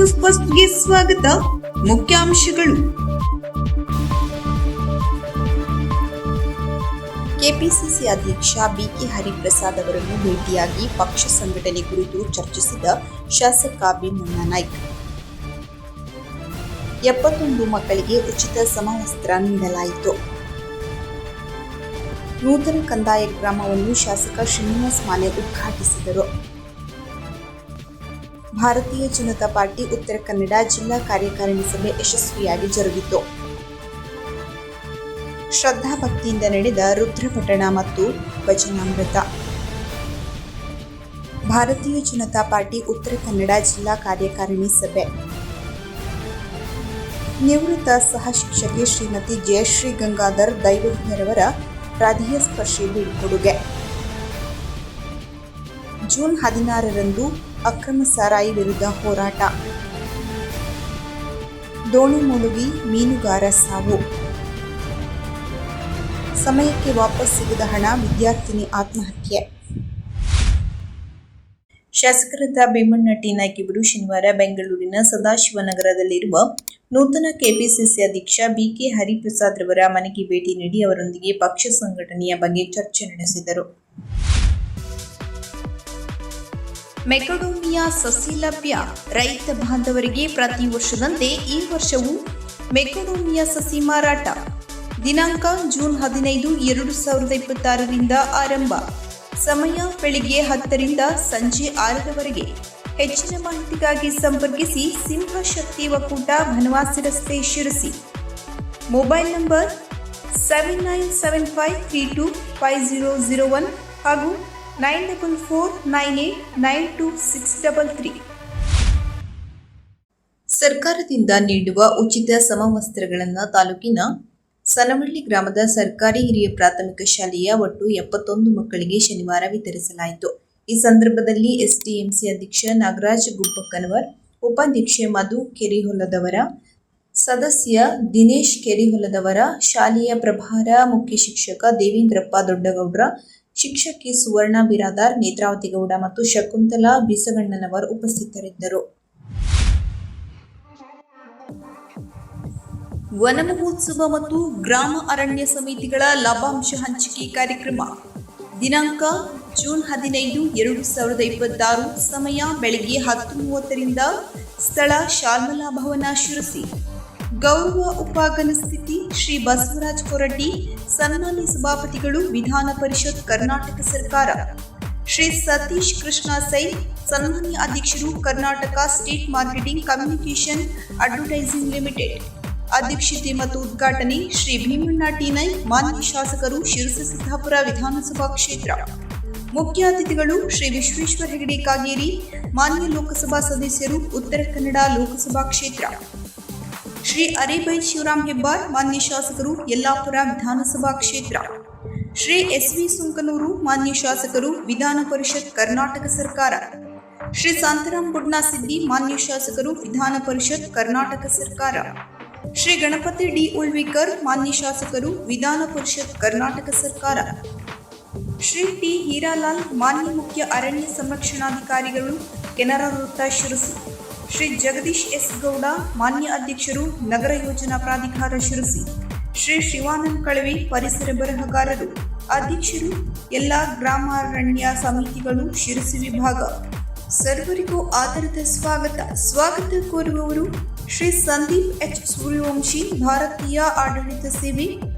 News ಫಸ್ಟ್ಗೆ ಸ್ವಾಗತ. ಮುಖ್ಯಾಂಶಗಳು. ಕೆಪಿಸಿಸಿ ಅಧ್ಯಕ್ಷ ಬಿಕೆ ಹರಿಪ್ರಸಾದ್ ಅವರನ್ನು ಭೇಟಿಯಾಗಿ ಪಕ್ಷ ಸಂಘಟನೆ ಕುರಿತು ಚರ್ಚಿಸಿದ ಶಾಸಕ ಭೀಮಣ್ಣ ನಾಯ್ಕ. 71 ಮಕ್ಕಳಿಗೆ ಉಚಿತ ಸಮವಸ್ತ್ರ ನೀಡಲಾಯಿತು. ನೂತನ ಕಂದಾಯ ಗ್ರಾಮವನ್ನು ಶಾಸಕ ಶ್ರೀನಿವಾಸ್ ಮಾನೆ ಉದ್ಘಾಟಿಸಿದರು. ಭಾರತೀಯ ಜನತಾ ಪಾರ್ಟಿ ಉತ್ತರ ಕನ್ನಡ ಜಿಲ್ಲಾ ಕಾರ್ಯಕಾರಿಣಿ ಸಭೆ ಯಶಸ್ವಿಯಾಗಿ ಜರುಗಿತು. ಶ್ರದ್ಧಾ ಭಕ್ತಿಯಿಂದ ನಡೆದ ರುದ್ರಪಠಣ ಮತ್ತು ಭಜನಾಮೃತ. ಭಾರತೀಯ ಜನತಾ ಪಾರ್ಟಿ ಉತ್ತರ ಕನ್ನಡ ಜಿಲ್ಲಾ ಕಾರ್ಯಕಾರಿಣಿ ಸಭೆ. ನಿವೃತ್ತ ಸಹ ಶಿಕ್ಷಕಿ ಶ್ರೀಮತಿ ಜಯಶ್ರೀ ಗಂಗಾಧರ್ ದೈವಜ್ಞರವರ ಹೃದಯ ಸ್ಪರ್ಶಿ ಬೀಳ್ಕೊಡುಗೆ. ಜೂನ್ 16ರಂದು ಅಕ್ರಮ ಸಾರಾಯಿ ವಿರುದ್ಧ ಹೋರಾಟ. ದೋಣಿ ಮುಳುಗಿ ಮೀನುಗಾರ ಸಾವು. ಸಮಯಕ್ಕೆ ವಾಪಸ್ ಸಿಗದ ಹಣ, ವಿದ್ಯಾರ್ಥಿನಿ ಆತ್ಮಹತ್ಯೆ. ಶಾಸಕರಾದ ಭೀಮಣ್ಣ ಟಿ ನಾಯ್ಕ ಇವರು ಶನಿವಾರ ಬೆಂಗಳೂರಿನ ಸದಾಶಿವನಗರದಲ್ಲಿರುವ ನೂತನ ಕೆಪಿಸಿಸಿ ಅಧ್ಯಕ್ಷ ಬಿಕೆ ಹರಿಪ್ರಸಾದ್ ರವರ ಮನೆಗೆ ಭೇಟಿ ನೀಡಿ ಅವರೊಂದಿಗೆ ಪಕ್ಷ ಸಂಘಟನೆಯ ಬಗ್ಗೆ ಚರ್ಚೆ ನಡೆಸಿದರು. ಮೆಕಡೋಮಿಯಾ ಸಸಿ ಲಭ್ಯ. ರೈತ ಬಾಂಧವರಿಗೆ ಪ್ರತಿ ವರ್ಷದಂತೆ ಈ ವರ್ಷವೂ ಮೆಕಡೋಮಿಯಾ ಸಸಿ ಮಾರಾಟ. ದಿನಾಂಕ ಜೂನ್ 15, 2026ರಿಂದ ಆರಂಭ. ಸಮಯ ಬೆಳಿಗ್ಗೆ 10ರಿಂದ ಸಂಜೆ 6ರವರೆಗೆ. ಹೆಚ್ಚಿನ ಮಾಹಿತಿಗಾಗಿ ಸಂಪರ್ಕಿಸಿ ಸಿಂಹ ಶಕ್ತಿ ಒಕ್ಕೂಟ, ಬನವಾಸಿ ರಸ್ತೆ, ಶಿರಸಿ. ಮೊಬೈಲ್ ನಂಬರ್ 7975325001 ಹಾಗೂ 9449892633. ಸರ್ಕಾರದಿಂದ ನೀಡುವ ಉಚಿತ ಸಮವಸ್ತ್ರಗಳನ್ನು ತಾಲೂಕಿನ ಸನವಳ್ಳಿ ಗ್ರಾಮದ ಸರ್ಕಾರಿ ಹಿರಿಯ ಪ್ರಾಥಮಿಕ ಶಾಲೆಯ ಒಟ್ಟು 71 ಮಕ್ಕಳಿಗೆ ಶನಿವಾರ ವಿತರಿಸಲಾಯಿತು. ಈ ಸಂದರ್ಭದಲ್ಲಿ ಎಸ್ಡಿಎಂಸಿ ಅಧ್ಯಕ್ಷ ನಾಗರಾಜ್ ಗುಬ್ಬಕ್ಕನವರ್, ಉಪಾಧ್ಯಕ್ಷೆ ಮಧು ಕೆರಿಹೊಲದವರ, ಸದಸ್ಯ ದಿನೇಶ್ ಕೆರಿಹೊಲದವರ, ಶಾಲೆಯ ಪ್ರಭಾರ ಮುಖ್ಯ ಶಿಕ್ಷಕ ದೇವೇಂದ್ರಪ್ಪ ದೊಡ್ಡಗೌಡ್ರ, ಶಿಕ್ಷಕಿ ಸುವರ್ಣ ಬಿರಾದಾರ್, ನೇತ್ರಾವತಿ ಗೌಡ ಮತ್ತು ಶಕುಂತಲಾ ಬೀಸಗಣ್ಣನವರ್ ಉಪಸ್ಥಿತರಿದ್ದರು. ವನ ಮಹೋತ್ಸವ ಮತ್ತು ಗ್ರಾಮ ಅರಣ್ಯ ಸಮಿತಿಗಳ ಲಾಭಾಂಶ ಹಂಚಿಕೆ ಕಾರ್ಯಕ್ರಮ. ದಿನಾಂಕ ಜೂನ್ 15, 2026. ಸಮಯ ಬೆಳಗ್ಗೆ 10:30ರಿಂದ. ಸ್ಥಳ ಶಾಲ್ಮಲಾ ಭವನ, ಶಿರಸಿ. ಗೌರವ ಉಪಾಗನ ಸ್ಥಿತಿ ಶ್ರೀ ಬಸವರಾಜ್ ಕೊರಡ್ಡಿ. ಸನ್ಮಾನ್ಯ ಸಭಾಪತಿಗಳು ವಿಧಾನ ಪರಿಷತ್ ಕರ್ನಾಟಕ ಸರ್ಕಾರ. ಶ್ರೀ ಸತೀಶ್ ಕೃಷ್ಣ ಸೈ, ಸನ್ಮಾನ್ಯ ಅಧ್ಯಕ್ಷರು Karnataka state marketing communication advertising limited. ಅಧ್ಯಕ್ಷತೆ ಮತ್ತು ಉದ್ಘಾಟನೆ ಶ್ರೀ ಭೀಮಣ್ಣ ಟಿ ನಾಯ್ಕ, ಮಾನ್ಯ ಶಾಸಕರು, ಶಿರಸಿ ಸಿದ್ದಾಪುರ ವಿಧಾನಸಭಾ ಕ್ಷೇತ್ರ. ಮುಖ್ಯ ಅತಿಥಿಗಳು ಶ್ರೀ ವಿಶ್ವೇಶ್ವರ ಹೆಗಡೆ ಕಾಗೇರಿ, ಮಾನ್ಯ ಲೋಕಸಭಾ ಸದಸ್ಯರು, ಉತ್ತರ ಕನ್ನಡ ಲೋಕಸಭಾ ಕ್ಷೇತ್ರ. ಶ್ರೀ ಅರೇಬೈ ಶಿವರಾಮ್ ಹೆಬ್ಬಾರ್, ಮಾನ್ಯ ಶಾಸಕರು, ಯಲ್ಲಾಪುರ ವಿಧಾನಸಭಾ ಕ್ಷೇತ್ರ. ಶ್ರೀ ಎಸ್.ವಿ. ಸುಂಕನೂರು, ಮಾನ್ಯ ಶಾಸಕರು, ವಿಧಾನ ಪರಿಷತ್ ಕರ್ನಾಟಕ ಸರ್ಕಾರ. ಶ್ರೀ ಶಾಂತರಾಮ್ ಬುಡ್ನಾ ಸಿದ್ದಿ, ಮಾನ್ಯ ಶಾಸಕರು, ವಿಧಾನ ಪರಿಷತ್ ಕರ್ನಾಟಕ ಸರ್ಕಾರ. ಶ್ರೀ ಗಣಪತಿ ಡಿ ಉಳ್ವಿಕರ್, ಮಾನ್ಯ ಶಾಸಕರು, ವಿಧಾನ ಪರಿಷತ್ ಕರ್ನಾಟಕ ಸರ್ಕಾರ. ಶ್ರೀ ಟಿ ಹೀರಾಲಾಲ್, ಮಾನ್ಯ ಮುಖ್ಯ ಅರಣ್ಯ ಸಂರಕ್ಷಣಾಧಿಕಾರಿಗಳು, ಕೆನರಾ ವೃತ್ತ, ಶಿರಸಿ. ಶ್ರೀ ಜಗದೀಶ್ ಎಸ್ ಗೌಡ, ಮಾನ್ಯ ಅಧ್ಯಕ್ಷರು, ನಗರ ಯೋಜನಾ ಪ್ರಾಧಿಕಾರ, ಶಿರಸಿ. ಶ್ರೀ ಶಿವಾನಂದ್ ಕಳವಿ, ಪರಿಸರ ಬರಹಗಾರರು. ಅಧ್ಯಕ್ಷರು, ಎಲ್ಲ ಗ್ರಾಮಾರಣ್ಯ ಸಮಿತಿಗಳು, ಶಿರಸಿ ವಿಭಾಗ. ಸರ್ವರಿಗೂ ಆದರದ ಸ್ವಾಗತ ಕೋರುವವರು ಶ್ರೀ ಸಂದೀಪ್ ಎಚ್ ಸೂರ್ಯವಂಶಿ, ಭಾರತೀಯ ಆಡಳಿತ ಸೇವೆ,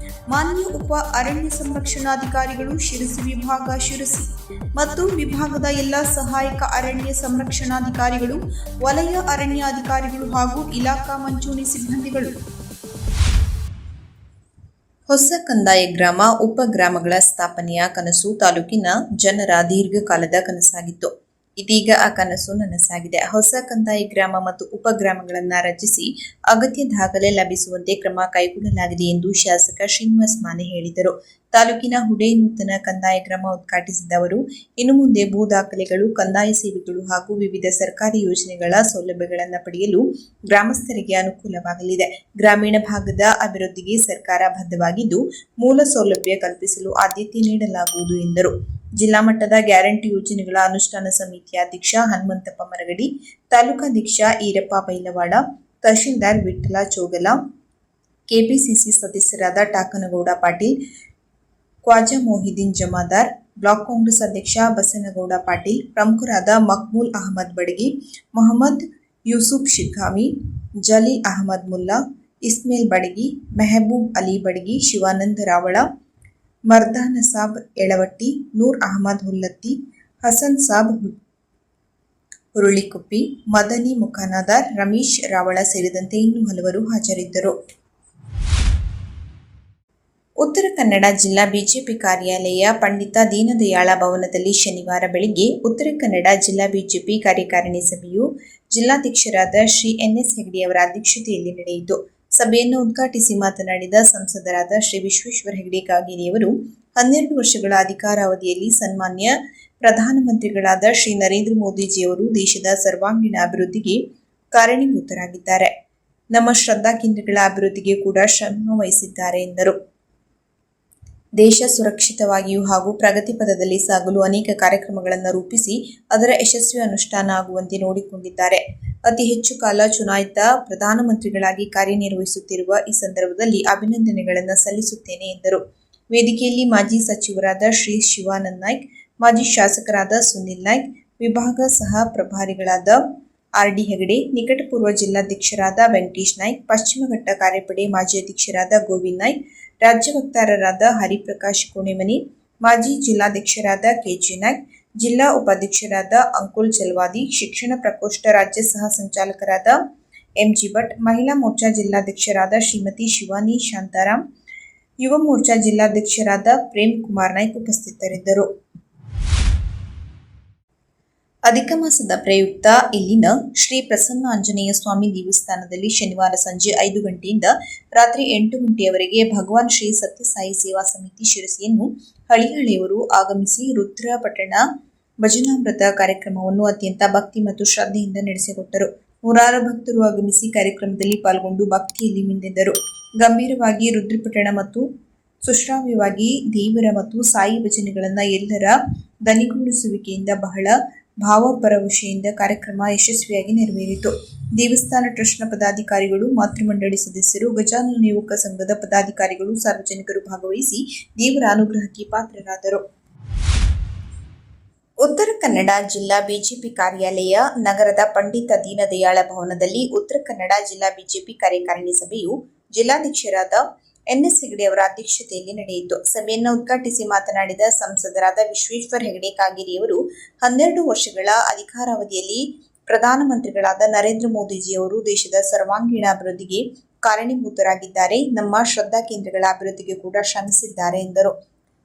ಮಾನ್ಯ ಉಪ ಅರಣ್ಯ ಸಂರಕ್ಷಣಾಧಿಕಾರಿಗಳು, ಶಿರಸಿ ವಿಭಾಗ, ಶಿರಸಿ ಮತ್ತು ವಿಭಾಗದ ಎಲ್ಲ ಸಹಾಯಕ ಅರಣ್ಯ ಸಂರಕ್ಷಣಾಧಿಕಾರಿಗಳು, ವಲಯ ಅರಣ್ಯಾಧಿಕಾರಿಗಳು ಹಾಗೂ ಇಲಾಖಾ ಮಂಚೂಣಿ ಸಿಬ್ಬಂದಿಗಳು. ಹೊಸ ಕಂದಾಯ ಗ್ರಾಮ, ಉಪಗ್ರಾಮಗಳ ಸ್ಥಾಪನೆಯ ಕನಸು ತಾಲೂಕಿನ ಜನರ ದೀರ್ಘಕಾಲದ ಕನಸಾಗಿತ್ತು. ಇದೀಗ ಆ ಕನಸು ನನಸಾಗಿದೆ. ಹೊಸ ಕಂದಾಯ ಗ್ರಾಮ ಮತ್ತು ಉಪಗ್ರಾಮಗಳನ್ನು ರಚಿಸಿ ಅಗತ್ಯ ದಾಖಲೆ ಲಭಿಸುವಂತೆ ಕ್ರಮ ಕೈಗೊಳ್ಳಲಾಗಿದೆ ಎಂದು ಶಾಸಕ ಶ್ರೀನಿವಾಸ್ ಮಾನೆ ಹೇಳಿದರು. ತಾಲೂಕಿನ ಹುಡೆ ನೂತನ ಕಂದಾಯ ಗ್ರಾಮ ಉದ್ಘಾಟಿಸಿದ ಅವರು, ಇನ್ನು ಮುಂದೆ ಭೂ ದಾಖಲೆಗಳು, ಕಂದಾಯ ಸೇವೆಗಳು ಹಾಗೂ ವಿವಿಧ ಸರ್ಕಾರಿ ಯೋಜನೆಗಳ ಸೌಲಭ್ಯಗಳನ್ನು ಪಡೆಯಲು ಗ್ರಾಮಸ್ಥರಿಗೆ ಅನುಕೂಲವಾಗಲಿದೆ. ಗ್ರಾಮೀಣ ಭಾಗದ ಅಭಿವೃದ್ಧಿಗೆ ಸರ್ಕಾರ ಬದ್ಧವಾಗಿದ್ದು, ಮೂಲ ಸೌಲಭ್ಯ ಕಲ್ಪಿಸಲು ಆದ್ಯತೆ ನೀಡಲಾಗುವುದು ಎಂದರು. ಜಿಲ್ಲಾ ಮಟ್ಟದ ಗ್ಯಾರಂಟಿ ಯೋಜನೆಗಳ ಅನುಷ್ಠಾನ ಸಮಿತಿಯ ಅಧ್ಯಕ್ಷ ಹನುಮಂತಪ್ಪ ಮರಗಡಿ, ತಾಲೂಕಾಧ್ಯಕ್ಷ ಈರಪ್ಪ ಬೈಲವಾಡ, ತಹಶೀಲ್ದಾರ್ ವಿಠ್ಠಲ ಚೋಗಲ, ಕೆಪಿಸಿಸಿ ಸದಸ್ಯರಾದ ಟಾಕನಗೌಡ ಪಾಟೀಲ್, ಖ್ವಾಜಾ ಮೊಹಿದ್ದೀನ್ ಜಮಾದಾರ್, ಬ್ಲಾಕ್ ಕಾಂಗ್ರೆಸ್ ಅಧ್ಯಕ್ಷ ಬಸನಗೌಡ ಪಾಟೀಲ್, ಪ್ರಮುಖರಾದ ಮಕ್ಬೂಲ್ ಅಹಮದ್ ಬಡಗಿ, ಮೊಹಮ್ಮದ್ ಯೂಸುಫ್ ಶಿಖಾಮಿ, ಜಲೀಲ್ ಅಹಮದ್ ಮುಲ್ಲಾ, ಇಸ್ಮೇಲ್ ಬಡಗಿ, ಮೆಹಬೂಬ್ ಅಲಿ ಬಡಗಿ, ಶಿವಾನಂದ ರಾವಳ, ಮರ್ದಾನ ಸಾಬ್ ಎಳವಟ್ಟಿ, ನೂರ್ ಅಹಮದ್ ಹುಲ್ಲತ್ತಿ, ಹಸನ್ ಸಾಬ್ ಹುರುಳಿಕುಪ್ಪಿ, ಮದನಿ ಮುಖಾನದಾರ್, ರಮೇಶ್ ರಾವಳ ಸೇರಿದಂತೆ ಇನ್ನೂ ಹಲವರು ಹಾಜರಿದ್ದರು. ಉತ್ತರ ಕನ್ನಡ ಜಿಲ್ಲಾ ಬಿಜೆಪಿ ಕಾರ್ಯಾಲಯ ಪಂಡಿತ ದೀನದಯಾಳ ಭವನದಲ್ಲಿ ಶನಿವಾರ ಬೆಳಗ್ಗೆ ಉತ್ತರ ಕನ್ನಡ ಜಿಲ್ಲಾ ಬಿಜೆಪಿ ಕಾರ್ಯಕಾರಿಣಿ ಸಭೆಯು ಜಿಲ್ಲಾಧ್ಯಕ್ಷರಾದ ಶ್ರೀ ಎನ್.ಎಸ್. ಹೆಗಡೆಯವರ ಅಧ್ಯಕ್ಷತೆಯಲ್ಲಿ ನಡೆಯಿತು. ಸಭೆಯನ್ನು ಉದ್ಘಾಟಿಸಿ ಮಾತನಾಡಿದ ಸಂಸದರಾದ ಶ್ರೀ ವಿಶ್ವೇಶ್ವರ ಹೆಗಡೆ ಕಾಗೇರಿಯವರು 12 ವರ್ಷಗಳ ಅಧಿಕಾರಾವಧಿಯಲ್ಲಿ ಸನ್ಮಾನ್ಯ ಪ್ರಧಾನಮಂತ್ರಿಗಳಾದ ಶ್ರೀ ನರೇಂದ್ರ ಮೋದಿಜಿಯವರು ದೇಶದ ಸರ್ವಾಂಗೀಣ ಅಭಿವೃದ್ಧಿಗೆ ಕಾರಣೀಭೂತರಾಗಿದ್ದಾರೆ. ನಮ್ಮ ಶ್ರದ್ಧಾ ಕೇಂದ್ರಗಳ ಅಭಿವೃದ್ಧಿಗೆ ಕೂಡ ಶ್ರಮ ವಹಿಸಿದ್ದಾರೆ ಎಂದರು. ದೇಶ ಸುರಕ್ಷಿತವಾಗಿಯೂ ಹಾಗೂ ಪ್ರಗತಿ ಪಥದಲ್ಲಿ ಸಾಗಲು ಅನೇಕ ಕಾರ್ಯಕ್ರಮಗಳನ್ನು ರೂಪಿಸಿ ಅದರ ಯಶಸ್ವಿ ಅನುಷ್ಠಾನ ಆಗುವಂತೆ ನೋಡಿಕೊಂಡಿದ್ದಾರೆ. ಅತಿ ಹೆಚ್ಚು ಕಾಲ ಚುನಾಯಿತ ಪ್ರಧಾನಮಂತ್ರಿಗಳಾಗಿ ಕಾರ್ಯನಿರ್ವಹಿಸುತ್ತಿರುವ ಈ ಸಂದರ್ಭದಲ್ಲಿ ಅಭಿನಂದನೆಗಳನ್ನು ಸಲ್ಲಿಸುತ್ತೇನೆ ಎಂದರು. ವೇದಿಕೆಯಲ್ಲಿ ಮಾಜಿ ಸಚಿವರಾದ ಶ್ರೀ ಶಿವಾನಂದ ನಾಯ್ಕ್, ಮಾಜಿ ಶಾಸಕರಾದ ಸುನಿಲ್ ನಾಯ್ಕ್, ವಿಭಾಗ ಸಹ ಪ್ರಭಾರಿಗಳಾದ ಆರ್.ಡಿ. ಹೆಗಡೆ, ನಿಕಟಪೂರ್ವ ಜಿಲ್ಲಾಧ್ಯಕ್ಷರಾದ ವೆಂಕಟೇಶ್ ನಾಯ್ಕ್, ಪಶ್ಚಿಮ ಘಟ್ಟ ಕಾರ್ಯಪಡೆ ಮಾಜಿ ಅಧ್ಯಕ್ಷರಾದ ಗೋವಿಂದ್ ನಾಯ್ಕ್, ರಾಜ್ಯ ವಕ್ತಾರರಾದ ಹರಿಪ್ರಕಾಶ್ ಕೋಣೆಮನಿ, ಮಾಜಿ ಜಿಲ್ಲಾಧ್ಯಕ್ಷರಾದ ಕೆ.ಜಿ. ನಾಯ್ಕ್, ಜಿಲ್ಲಾ ಉಪಾಧ್ಯಕ್ಷರಾದ ಅಂಕುಲ್ ಜಲ್ವಾದಿ, ಶಿಕ್ಷಣ ಪ್ರಕೋಷ್ಠ ರಾಜ್ಯ ಸಹ ಸಂಚಾಲಕರಾದ ಎಂ.ಜಿ. ಭಟ್, ಮಹಿಳಾ ಮೋರ್ಚಾ ಜಿಲ್ಲಾಧ್ಯಕ್ಷರಾದ ಶ್ರೀಮತಿ ಶಿವಾನಿ ಶಾಂತಾರಾಮ್, ಯುವ ಮೋರ್ಚಾ ಜಿಲ್ಲಾಧ್ಯಕ್ಷರಾದ ಪ್ರೇಮ್ ಕುಮಾರ್ ನಾಯ್ಕ್ ಉಪಸ್ಥಿತರಿದ್ದರು. ಅಧಿಕ ಮಾಸದ ಪ್ರಯುಕ್ತ ಇಲ್ಲಿನ ಶ್ರೀ ಪ್ರಸನ್ನ ಆಂಜನೇಯ ಸ್ವಾಮಿ ದೇವಸ್ಥಾನದಲ್ಲಿ ಶನಿವಾರ ಸಂಜೆ 5 ಗಂಟೆಯಿಂದ ರಾತ್ರಿ 8 ಗಂಟೆಯವರೆಗೆ ಭಗವಾನ್ ಶ್ರೀ ಸತ್ಯಸಾಯಿ ಸೇವಾ ಸಮಿತಿ ಶಿರಸಿಯನ್ನು ಹಳಿಹಳೆಯವರು ಆಗಮಿಸಿ ರುದ್ರ ಪಠಣ ಭಜನಾಮೃತ ಕಾರ್ಯಕ್ರಮವನ್ನು ಅತ್ಯಂತ ಭಕ್ತಿ ಮತ್ತು ಶ್ರದ್ಧೆಯಿಂದ ನಡೆಸಿಕೊಟ್ಟರು. ನೂರಾರು ಭಕ್ತರು ಆಗಮಿಸಿ ಕಾರ್ಯಕ್ರಮದಲ್ಲಿ ಪಾಲ್ಗೊಂಡು ಭಕ್ತಿಯಲ್ಲಿ ಮಿಂದೆದ್ದರು. ಗಂಭೀರವಾಗಿ ರುದ್ರಪಠಣ ಮತ್ತು ಸುಶ್ರಾವ್ಯವಾಗಿ ದೇವರ ಮತ್ತು ಸಾಯಿ ಭಜನೆಗಳನ್ನು ಎಲ್ಲರ ದನಿಗೂಡಿಸುವಿಕೆಯಿಂದ ಬಹಳ ಭಾವಪರವಶೆಯಿಂದ ಕಾರ್ಯಕ್ರಮ ಯಶಸ್ವಿಯಾಗಿ ನೆರವೇರಿತು. ದೇವಸ್ಥಾನ ಟ್ರಸ್ಟ್ನ ಪದಾಧಿಕಾರಿಗಳು, ಮಾತೃಮಂಡಳಿ ಸದಸ್ಯರು, ಗಜಾನನ ಯುವಕ ಸಂಘದ ಪದಾಧಿಕಾರಿಗಳು, ಸಾರ್ವಜನಿಕರು ಭಾಗವಹಿಸಿ ದೇವರ ಅನುಗ್ರಹಕ್ಕೆ ಪಾತ್ರರಾದರು. ಉತ್ತರ ಕನ್ನಡ ಜಿಲ್ಲಾ ಬಿಜೆಪಿ ಕಾರ್ಯಾಲಯ ನಗರದ ಪಂಡಿತ ದೀನದಯಾಳ ಭವನದಲ್ಲಿ ಉತ್ತರ ಕನ್ನಡ ಜಿಲ್ಲಾ ಬಿಜೆಪಿ ಕಾರ್ಯಕಾರಿಣಿ ಸಭೆಯು ಜಿಲ್ಲಾಧ್ಯಕ್ಷರಾದ ಎನ್.ಎಸ್. ಹೆಗಡೆ ಅವರ ಅಧ್ಯಕ್ಷತೆಯಲ್ಲಿ ನಡೆಯಿತು. ಸಭೆಯನ್ನು ಉದ್ಘಾಟಿಸಿ ಮಾತನಾಡಿದ ಸಂಸದರಾದ ವಿಶ್ವೇಶ್ವರ ಹೆಗಡೆ ಕಾಗೇರಿಯವರು 12 ವರ್ಷಗಳ ಅಧಿಕಾರಾವಧಿಯಲ್ಲಿ ಪ್ರಧಾನಮಂತ್ರಿಗಳಾದ ನರೇಂದ್ರ ಮೋದಿಜಿಯವರು ದೇಶದ ಸರ್ವಾಂಗೀಣ ಅಭಿವೃದ್ಧಿಗೆ ಕಾರಣೀಭೂತರಾಗಿದ್ದಾರೆ. ನಮ್ಮ ಶ್ರದ್ಧಾ ಕೇಂದ್ರಗಳ ಅಭಿವೃದ್ಧಿಗೆ ಕೂಡ ಶ್ರಮಿಸಿದ್ದಾರೆ ಎಂದರು.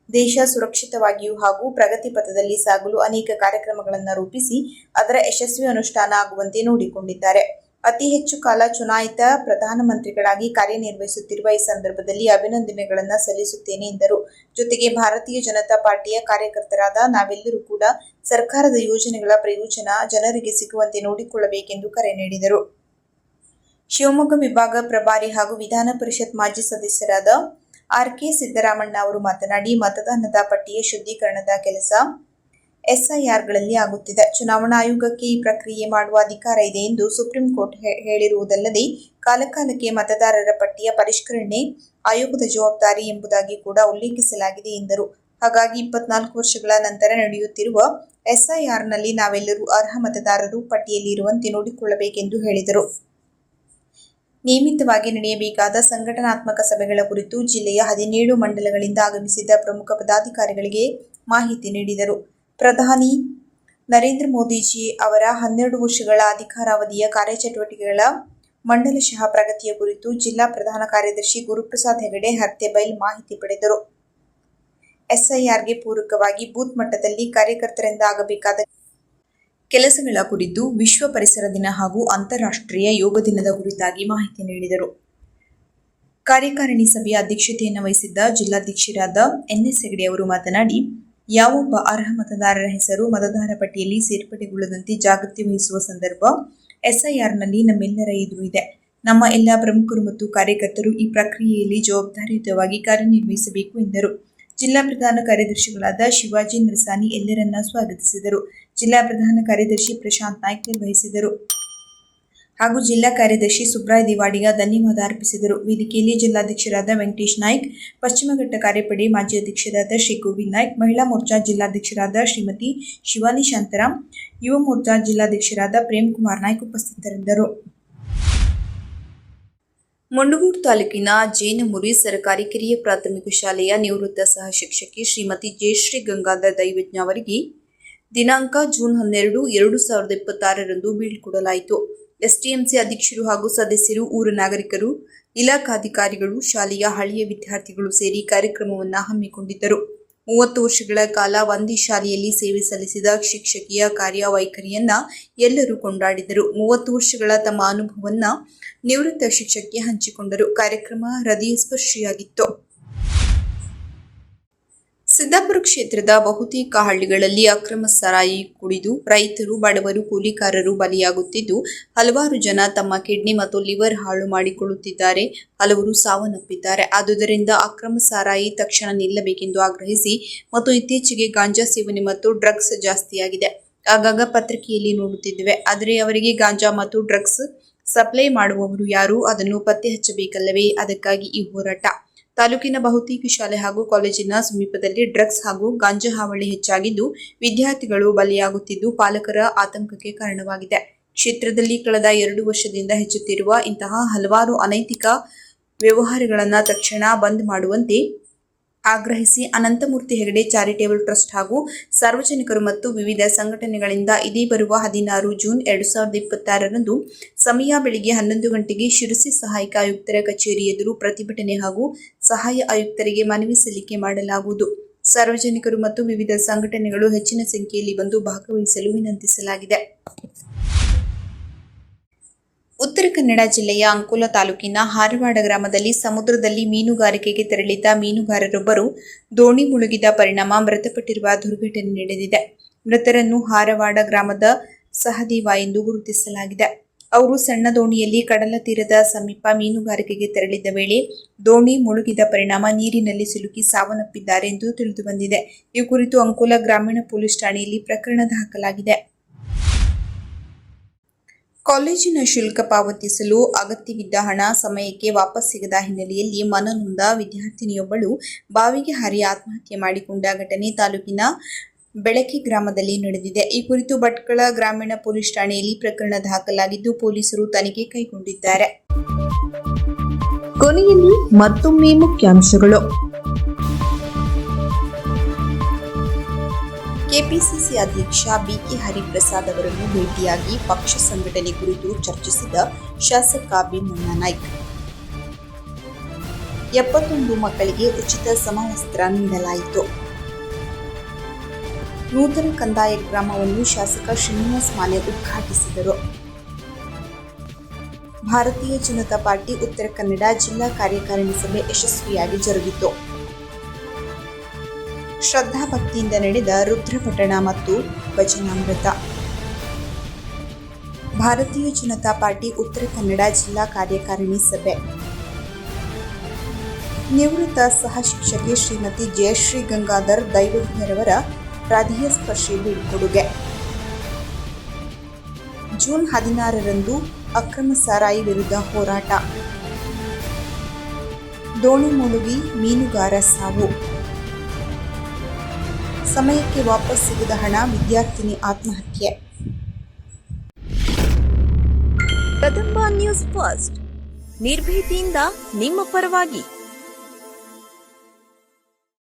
ದೇಶ ಸುರಕ್ಷಿತವಾಗಿಯೂ ಹಾಗೂ ಪ್ರಗತಿ ಪಥದಲ್ಲಿ ಸಾಗಲು ಅನೇಕ ಕಾರ್ಯಕ್ರಮಗಳನ್ನು ರೂಪಿಸಿ ಅದರ ಯಶಸ್ವಿ ಅನುಷ್ಠಾನ ಆಗುವಂತೆ ನೋಡಿಕೊಂಡಿದ್ದಾರೆ. ಅತಿ ಹೆಚ್ಚು ಕಾಲ ಚುನಾಯಿತ ಪ್ರಧಾನಮಂತ್ರಿಗಳಾಗಿ ಕಾರ್ಯನಿರ್ವಹಿಸುತ್ತಿರುವ ಈ ಸಂದರ್ಭದಲ್ಲಿ ಅಭಿನಂದನೆಗಳನ್ನು ಸಲ್ಲಿಸುತ್ತೇನೆ ಎಂದರು. ಜೊತೆಗೆ ಭಾರತೀಯ ಜನತಾ ಪಾರ್ಟಿಯ ಕಾರ್ಯಕರ್ತರಾದ ನಾವೆಲ್ಲರೂ ಕೂಡ ಸರ್ಕಾರದ ಯೋಜನೆಗಳ ಪ್ರಯೋಜನ ಜನರಿಗೆ ಸಿಗುವಂತೆ ನೋಡಿಕೊಳ್ಳಬೇಕೆಂದು ಕರೆ ನೀಡಿದರು. ಶಿವಮೊಗ್ಗ ವಿಭಾಗ ಪ್ರಭಾರಿ ಹಾಗೂ ವಿಧಾನ ಪರಿಷತ್ ಮಾಜಿ ಸದಸ್ಯರಾದ ಆರ್.ಕೆ. ಸಿದ್ದರಾಮಣ್ಣ ಅವರು ಮಾತನಾಡಿ, ಮತದಾನದ ಪಟ್ಟಿಯ ಶುದ್ಧೀಕರಣದ ಕೆಲಸ ಎಸ್ಐಆರ್ಗಳಲ್ಲಿ ಆಗುತ್ತಿದೆ. ಚುನಾವಣಾ ಆಯೋಗಕ್ಕೆ ಈ ಪ್ರಕ್ರಿಯೆ ಮಾಡುವ ಅಧಿಕಾರ ಇದೆ ಎಂದು ಸುಪ್ರೀಂ ಕೋರ್ಟ್ ಹೇಳಿರುವುದಲ್ಲದೆ ಕಾಲಕಾಲಕ್ಕೆ ಮತದಾರರ ಪಟ್ಟಿಯ ಪರಿಷ್ಕರಣೆ ಆಯೋಗದ ಜವಾಬ್ದಾರಿ ಎಂಬುದಾಗಿ ಕೂಡ ಉಲ್ಲೇಖಿಸಲಾಗಿದೆ ಎಂದರು. ಹಾಗಾಗಿ 24 ವರ್ಷಗಳ ನಂತರ ನಡೆಯುತ್ತಿರುವ ಎಸ್ಐಆರ್ನಲ್ಲಿ ನಾವೆಲ್ಲರೂ ಅರ್ಹ ಮತದಾರರು ಪಟ್ಟಿಯಲ್ಲಿ ಇರುವಂತೆ ನೋಡಿಕೊಳ್ಳಬೇಕೆಂದು ಹೇಳಿದರು. ನಿಯಮಿತವಾಗಿ ನಡೆಯಬೇಕಾದ ಸಂಘಟನಾತ್ಮಕ ಸಭೆಗಳ ಕುರಿತು ಜಿಲ್ಲೆಯ 17 ಮಂಡಲಗಳಿಂದ ಆಗಮಿಸಿದ್ದ ಪ್ರಮುಖ ಪದಾಧಿಕಾರಿಗಳಿಗೆ ಮಾಹಿತಿ ನೀಡಿದರು. ಪ್ರಧಾನಿ ನರೇಂದ್ರ ಮೋದಿಜಿ ಅವರ 12 ವರ್ಷಗಳ ಅಧಿಕಾರಾವಧಿಯ ಕಾರ್ಯಚಟುವಟಿಕೆಗಳ ಮಂಡಲಶಃ ಪ್ರಗತಿಯ ಕುರಿತು ಜಿಲ್ಲಾ ಪ್ರಧಾನ ಕಾರ್ಯದರ್ಶಿ ಗುರುಪ್ರಸಾದ್ ಹೆಗಡೆ ಹರ್ತೆಬೈಲ್ ಮಾಹಿತಿ ಪಡೆದರು. ಎಸ್ಐಆರ್ಗೆ ಪೂರಕವಾಗಿ ಬೂತ್ ಮಟ್ಟದಲ್ಲಿ ಕಾರ್ಯಕರ್ತರಿಂದ ಆಗಬೇಕಾದ ಕೆಲಸಗಳ ಕುರಿತು, ವಿಶ್ವ ಪರಿಸರ ದಿನ ಹಾಗೂ ಅಂತಾರಾಷ್ಟ್ರೀಯ ಯೋಗ ದಿನದ ಕುರಿತಾಗಿ ಮಾಹಿತಿ ನೀಡಿದರು. ಕಾರ್ಯಕಾರಿಣಿ ಸಭೆಯ ಅಧ್ಯಕ್ಷತೆಯನ್ನು ವಹಿಸಿದ್ದ ಜಿಲ್ಲಾಧ್ಯಕ್ಷರಾದ ಎನ್.ಎಸ್. ಹೆಗಡೆ ಅವರು ಮಾತನಾಡಿ, ಯಾವೊಬ್ಬ ಅರ್ಹ ಮತದಾರರ ಹೆಸರು ಮತದಾರ ಪಟ್ಟಿಯಲ್ಲಿ ಸೇರ್ಪಡೆಗೊಳ್ಳದಂತೆ ಜಾಗೃತಿ ವಹಿಸುವ ಸಂದರ್ಭ ಎಸ್ಐಆರ್ನಲ್ಲಿ ನಮ್ಮೆಲ್ಲರ ಎದುರು ಇದೆ. ನಮ್ಮ ಎಲ್ಲ ಪ್ರಮುಖರು ಮತ್ತು ಕಾರ್ಯಕರ್ತರು ಈ ಪ್ರಕ್ರಿಯೆಯಲ್ಲಿ ಜವಾಬ್ದಾರಿಯುತವಾಗಿ ಕಾರ್ಯನಿರ್ವಹಿಸಬೇಕು ಎಂದರು. ಜಿಲ್ಲಾ ಪ್ರಧಾನ ಕಾರ್ಯದರ್ಶಿಗಳಾದ ಶಿವಾಜಿ ನರಸಾನಿ ಎಲ್ಲರನ್ನ ಸ್ವಾಗತಿಸಿದರು. ಜಿಲ್ಲಾ ಪ್ರಧಾನ ಕಾರ್ಯದರ್ಶಿ ಪ್ರಶಾಂತ್ ನಾಯ್ಕ್ ನಿರ್ವಹಿಸಿದರು ಹಾಗೂ ಜಿಲ್ಲಾ ಕಾರ್ಯದರ್ಶಿ ಸುಬ್ರಾಯ್ ದಿವಾಡಿಗ ಧನ್ಯವಾದ ಅರ್ಪಿಸಿದರು. ವೇದಿಕೆಯಲ್ಲಿ ಜಿಲ್ಲಾಧ್ಯಕ್ಷರಾದ ವೆಂಕಟೇಶ್ ನಾಯ್ಕ್, ಪಶ್ಚಿಮ ಘಟ್ಟ ಕಾರ್ಯಪಡೆ ಮಾಜಿ ಅಧ್ಯಕ್ಷರಾದ ಶ್ರೀ ಗೋವಿಂದ್ ನಾಯ್ಕ್, ಮಹಿಳಾ ಮೋರ್ಚಾ ಜಿಲ್ಲಾಧ್ಯಕ್ಷರಾದ ಶ್ರೀಮತಿ ಶಿವಾನಿ ಶಾಂತರಾಮ್, ಯುವ ಮೋರ್ಚಾ ಜಿಲ್ಲಾಧ್ಯಕ್ಷರಾದ ಪ್ರೇಮ್ ಕುಮಾರ್ ನಾಯ್ಕ್ ಉಪಸ್ಥಿತರಿದ್ದರು. ಮುಂಡಗೋಡು ತಾಲೂಕಿನ ಜೇನಮುರಿ ಸರ್ಕಾರಿ ಕಿರಿಯ ಪ್ರಾಥಮಿಕ ಶಾಲೆಯ ನಿವೃತ್ತ ಸಹ ಶಿಕ್ಷಕಿ ಶ್ರೀಮತಿ ಜಯಶ್ರೀ ಗಂಗಾಧರ್ ದೈವಜ್ಞ ಅವರಿಗೆ ದಿನಾಂಕ ಜೂನ್ 12, 2026ರಂದು ಬೀಳ್ಕೊಡಲಾಯಿತು. ಎಸ್ಟಿಎಂಸಿ ಅಧ್ಯಕ್ಷರು ಹಾಗೂ ಸದಸ್ಯರು, ಊರ ನಾಗರಿಕರು, ಇಲಾಖಾಧಿಕಾರಿಗಳು, ಶಾಲೆಯ ಹಳೆಯ ವಿದ್ಯಾರ್ಥಿಗಳು ಸೇರಿ ಕಾರ್ಯಕ್ರಮವನ್ನು ಹಮ್ಮಿಕೊಂಡಿದ್ದರು. 30 ವರ್ಷಗಳ ಕಾಲ ಒಂದೇ ಶಾಲೆಯಲ್ಲಿ ಸೇವೆ ಸಲ್ಲಿಸಿದ ಶಿಕ್ಷಕಿಯ ಕಾರ್ಯವೈಖರಿಯನ್ನ ಎಲ್ಲರೂ ಕೊಂಡಾಡಿದರು. 30 ವರ್ಷಗಳ ತಮ್ಮ ಅನುಭವವನ್ನ ನಿವೃತ್ತ ಶಿಕ್ಷಕಿ ಹಂಚಿಕೊಂಡರು. ಕಾರ್ಯಕ್ರಮ ಹೃದಯಸ್ಪರ್ಶಿಯಾಗಿತ್ತು. ಸಿದ್ದಾಪುರ ಕ್ಷೇತ್ರದ ಬಹುತೇಕ ಹಳ್ಳಿಗಳಲ್ಲಿ ಅಕ್ರಮ ಸಾರಾಯಿ ಕುಡಿದು ರೈತರು, ಬಡವರು, ಕೂಲಿಕಾರರು ಬಲಿಯಾಗುತ್ತಿದ್ದು, ಹಲವಾರು ಜನ ತಮ್ಮ ಕಿಡ್ನಿ ಮತ್ತು ಲಿವರ್ ಹಾಳು ಮಾಡಿಕೊಳ್ಳುತ್ತಿದ್ದಾರೆ. ಹಲವರು ಸಾವನ್ನಪ್ಪಿದ್ದಾರೆ. ಆದುದರಿಂದ ಅಕ್ರಮ ಸಾರಾಯಿ ತಕ್ಷಣ ನಿಲ್ಲಬೇಕೆಂದು ಆಗ್ರಹಿಸಿ ಮತ್ತು ಇತ್ತೀಚೆಗೆ ಗಾಂಜಾ ಸೇವನೆ ಮತ್ತು ಡ್ರಗ್ಸ್ ಜಾಸ್ತಿಯಾಗಿದೆ. ಆಗಾಗ ಪತ್ರಿಕೆಯಲ್ಲಿ ನೋಡುತ್ತಿದ್ದೇವೆ. ಆದರೆ ಅವರಿಗೆ ಗಾಂಜಾ ಮತ್ತು ಡ್ರಗ್ಸ್ ಸಪ್ಲೈ ಮಾಡುವವರು ಯಾರು? ಅದನ್ನು ಪತ್ತೆ ಹಚ್ಚಬೇಕಲ್ಲವೇ? ಅದಕ್ಕಾಗಿ ಈ ಹೋರಾಟ. ತಾಲೂಕಿನ ಬಹುತೇಕ ಶಾಲೆ ಹಾಗೂ ಕಾಲೇಜಿನ ಸಮೀಪದಲ್ಲಿ ಡ್ರಗ್ಸ್ ಹಾಗೂ ಗಾಂಜಾ ಹಾವಳಿ ಹೆಚ್ಚಾಗಿದ್ದು, ವಿದ್ಯಾರ್ಥಿಗಳು ಬಲಿಯಾಗುತ್ತಿದ್ದು, ಪಾಲಕರ ಆತಂಕಕ್ಕೆ ಕಾರಣವಾಗಿದೆ. ಕ್ಷೇತ್ರದಲ್ಲಿ ಕಳೆದ 2 ವರ್ಷದಿಂದ ಹೆಚ್ಚುತ್ತಿರುವ ಇಂತಹ ಹಲವಾರು ಅನೈತಿಕ ವ್ಯವಹಾರಗಳನ್ನು ತಕ್ಷಣ ಬಂದ್ ಮಾಡುವಂತೆ ಆಗ್ರಹಿಸಿ ಅನಂತಮೂರ್ತಿ ಹೆಗಡೆ ಚಾರಿಟೇಬಲ್ ಟ್ರಸ್ಟ್ ಹಾಗೂ ಸಾರ್ವಜನಿಕರು ಮತ್ತು ವಿವಿಧ ಸಂಘಟನೆಗಳಿಂದ ಇದೇ ಬರುವ 16 ಜೂನ್ 2026ರಂದು ಸಮಯ ಬೆಳಿಗ್ಗೆ 11 ಗಂಟೆಗೆ ಶಿರಸಿ ಸಹಾಯಕ ಆಯುಕ್ತರ ಕಚೇರಿ ಎದುರು ಪ್ರತಿಭಟನೆ ಹಾಗೂ ಸಹಾಯ ಆಯುಕ್ತರಿಗೆ ಮನವಿ ಸಲ್ಲಿಕೆ ಮಾಡಲಾಗುವುದು. ಸಾರ್ವಜನಿಕರು ಮತ್ತು ವಿವಿಧ ಸಂಘಟನೆಗಳು ಹೆಚ್ಚಿನ ಸಂಖ್ಯೆಯಲ್ಲಿ ಬಂದು ಭಾಗವಹಿಸಲು ವಿನಂತಿಸಲಾಗಿದೆ. ಉತ್ತರ ಕನ್ನಡ ಜಿಲ್ಲೆಯ ಅಂಕೋಲ ತಾಲೂಕಿನ ಹಾರವಾಡ ಗ್ರಾಮದಲ್ಲಿ ಸಮುದ್ರದಲ್ಲಿ ಮೀನುಗಾರಿಕೆಗೆ ತೆರಳಿದ್ದ ಮೀನುಗಾರರೊಬ್ಬರು ದೋಣಿ ಮುಳುಗಿದ ಪರಿಣಾಮ ಮೃತಪಟ್ಟಿರುವ ದುರ್ಘಟನೆ ನಡೆದಿದೆ. ಮೃತರನ್ನು ಹಾರವಾಡ ಗ್ರಾಮದ ಸಹದೇವ ಎಂದು ಗುರುತಿಸಲಾಗಿದೆ. ಅವರು ಸಣ್ಣ ದೋಣಿಯಲ್ಲಿ ಕಡಲ ತೀರದ ಸಮೀಪ ಮೀನುಗಾರಿಕೆಗೆ ತೆರಳಿದ್ದ ವೇಳೆ ದೋಣಿ ಮುಳುಗಿದ ಪರಿಣಾಮ ನೀರಿನಲ್ಲಿ ಸಿಲುಕಿ ಸಾವನ್ನಪ್ಪಿದ್ದಾರೆ ಎಂದು ತಿಳಿದುಬಂದಿದೆ. ಈ ಕುರಿತು ಅಂಕೋಲ ಗ್ರಾಮೀಣ ಪೊಲೀಸ್ ಠಾಣೆಯಲ್ಲಿ ಪ್ರಕರಣ ದಾಖಲಾಗಿದೆ. ಕಾಲೇಜಿನ ಶುಲ್ಕ ಪಾವತಿಸಲು ಅಗತ್ಯವಿದ್ದ ಹಣ ಸಮಯಕ್ಕೆ ವಾಪಸ್ ಸಿಗದ ಹಿನ್ನೆಲೆಯಲ್ಲಿ ಮನನೊಂದ ವಿದ್ಯಾರ್ಥಿನಿಯೊಬ್ಬಳು ಬಾವಿಗೆ ಹಾರಿ ಆತ್ಮಹತ್ಯೆ ಮಾಡಿಕೊಂಡ ಘಟನೆ ತಾಲೂಕಿನ ಬೆಳಕೆ ಗ್ರಾಮದಲ್ಲಿ ನಡೆದಿದೆ. ಈ ಕುರಿತು ಭಟ್ಕಳ ಗ್ರಾಮೀಣ ಪೊಲೀಸ್ ಠಾಣೆಯಲ್ಲಿ ಪ್ರಕರಣ ದಾಖಲಾಗಿದ್ದು, ಪೊಲೀಸರು ತನಿಖೆ ಕೈಗೊಂಡಿದ್ದಾರೆ. ಕೊನೆಯಲ್ಲಿ ಮತ್ತೊಮ್ಮೆ ಮುಖ್ಯಾಂಶಗಳು. ಕೆಪಿಸಿಸಿ ಅಧ್ಯಕ್ಷ ಬಿಕೆ ಹರಿಪ್ರಸಾದ್ ಅವರನ್ನು ಭೇಟಿಯಾಗಿ ಪಕ್ಷ ಸಂಘಟನೆ ಕುರಿತು ಚರ್ಚಿಸಿದ ಶಾಸಕ ಭೀಮಣ್ಣ ನಾಯ್ಕ್. 71 ಮಕ್ಕಳಿಗೆ ಉಚಿತ ಸಮವಸ್ತ್ರ ನೀಡಲಾಯಿತು. ನೂತನ ಕಂದಾಯ ಗ್ರಾಮವನ್ನು ಶಾಸಕ ಶ್ರೀನಿವಾಸ್ ಮಾನೆ ಉದ್ಘಾಟಿಸಿದರು. ಭಾರತೀಯ ಜನತಾ ಪಾರ್ಟಿ ಉತ್ತರ ಕನ್ನಡ ಜಿಲ್ಲಾ ಕಾರ್ಯಕಾರಿಣಿ ಸಭೆ ಯಶಸ್ವಿಯಾಗಿ ಜರುಗಿತು. ಶ್ರದ್ಧಾ ಭಕ್ತಿಯಿಂದ ನಡೆದ ರುದ್ರಪಠಣ ಮತ್ತು ಭಜನಾಮೃತ. ಭಾರತೀಯ ಜನತಾ ಪಾರ್ಟಿ ಉತ್ತರ ಕನ್ನಡ ಜಿಲ್ಲಾ ಕಾರ್ಯಕಾರಿಣಿ ಸಭೆ. ನಿವೃತ್ತ ಸಹ ಶಿಕ್ಷಕಿ ಶ್ರೀಮತಿ ಜಯಶ್ರೀ ಗಂಗಾಧರ್ ದೈವಜ್ಞರವರ ಹೃದಯಸ್ಪರ್ಶಿ ಬೀಳ್ಕೊಡುಗೆ. ಜೂನ್ 16ರಂದು ಅಕ್ರಮ ಸಾರಾಯಿ ವಿರುದ್ಧ ಹೋರಾಟ. ದೋಣಿ ಮುಳುಗಿ ಮೀನುಗಾರ ಸಾವು. ಸಮಯಕ್ಕೆ ವಾಪಸ್ ಸಿಗದ ಹಣ, ವಿದ್ಯಾರ್ಥಿನಿ ಆತ್ಮಹತ್ಯೆ. ಕದಂಬ ನ್ಯೂಸ್ ಫಸ್ಟ್, ನಿರ್ಭೀತಿಯಿಂದ ನಿಮ್ಮ ಪರವಾಗಿ.